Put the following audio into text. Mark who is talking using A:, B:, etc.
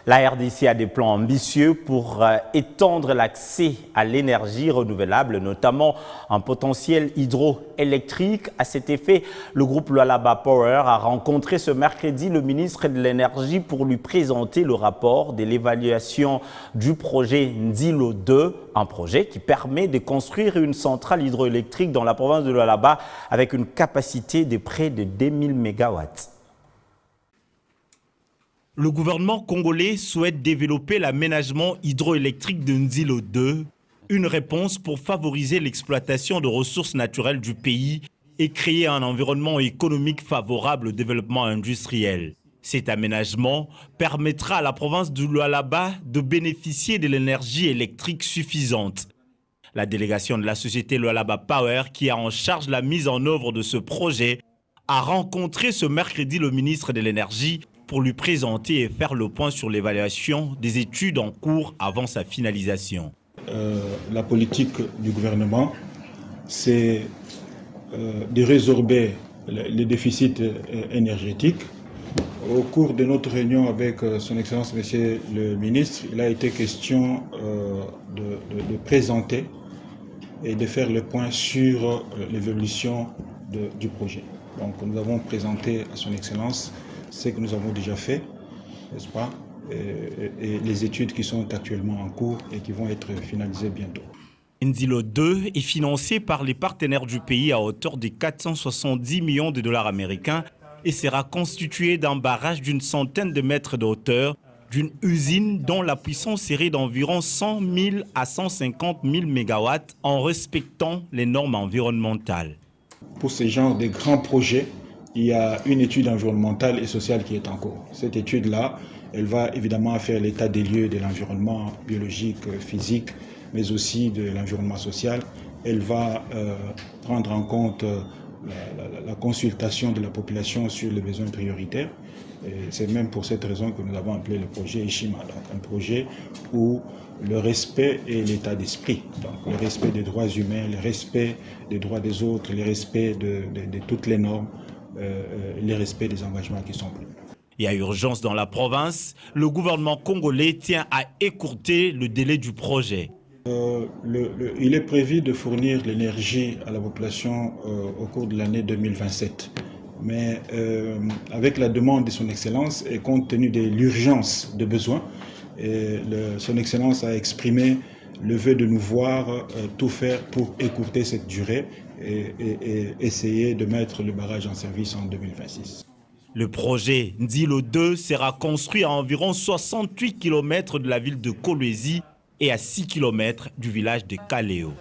A: La RDC a des plans ambitieux pour étendre l'accès à l'énergie renouvelable, notamment un potentiel hydroélectrique. À cet effet, le groupe Lualaba Power a rencontré ce mercredi le ministre de l'Énergie pour lui présenter le rapport de l'évaluation du projet Ndilo 2, un projet qui permet de construire une centrale hydroélectrique dans la province de Lualaba avec une capacité de près de 2000 MW.
B: Le gouvernement congolais souhaite développer l'aménagement hydroélectrique de Ndilo 2, une réponse pour favoriser l'exploitation de ressources naturelles du pays et créer un environnement économique favorable au développement industriel. Cet aménagement permettra à la province du Lualaba de bénéficier de l'énergie électrique suffisante. La délégation de la société Lualaba Power, qui a en charge la mise en œuvre de ce projet, a rencontré ce mercredi le ministre de l'Énergie pour lui présenter et faire le point sur l'évaluation des études en cours avant sa finalisation.
C: La politique du gouvernement, c'est de résorber les déficits énergétiques. Au cours de notre réunion avec son Excellence Monsieur le ministre, il a été question de présenter et de faire le point sur l'évolution du projet. Donc nous avons présenté à son Excellence ce que nous avons déjà fait, n'est-ce pas, et les études qui sont actuellement en cours et qui vont être finalisées bientôt.
B: Ndilo 2 est financé par les partenaires du pays à hauteur de 470 millions de dollars américains et sera constitué d'un barrage d'une centaine de mètres de hauteur, d'une usine dont la puissance serait d'environ 100 000 à 150 000 MW en respectant les normes environnementales.
C: Pour ce genre de grands projets, il y a une étude environnementale et sociale qui est en cours. Cette étude-là, elle va évidemment faire l'état des lieux de l'environnement biologique, physique, mais aussi de l'environnement social. Elle va prendre en compte la consultation de la population sur les besoins prioritaires. C'est même pour cette raison que nous avons appelé le projet Ishima, donc un projet où le respect et l'état d'esprit, donc le respect des droits humains, le respect des droits des autres, le respect de toutes les normes, le respect des engagements qui sont pris.
B: Il y a urgence dans la province. Le gouvernement congolais tient à écourter le délai du projet.
C: Il est prévu de fournir l'énergie à la population au cours de l'année 2027. Mais avec la demande de son Excellence et compte tenu de l'urgence de besoin, son Excellence a exprimé le vœu de nous voir tout faire pour écourter cette durée et essayer de mettre le barrage en service en 2026.
B: Le projet Ndilo 2 sera construit à environ 68 km de la ville de Kolwezi et à 6 km du village de Kaleo.